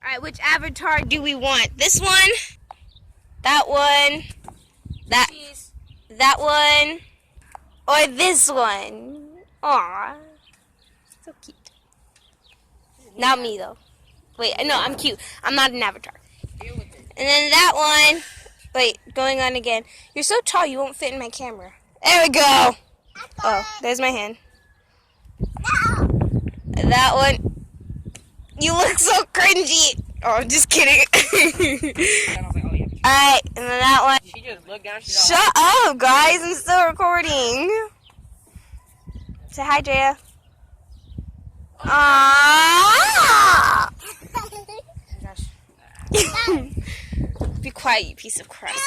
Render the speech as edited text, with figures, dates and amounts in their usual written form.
Alright, which avatar do we want? This one? That one? That one? Or this one? Aww. So cute. Not me, though. Wait, no, I'm cute. I'm not an avatar. And then that one. Wait, going on again. You're so tall, you won't fit in my camera. There we go. Oh, there's my hand. That one. You look so cringy. Oh, I'm just kidding. Alright, and then that one. She just looked down. Shut up, guys. I'm still recording. Say hi, Jaya. Aww. Be quiet, you piece of crust.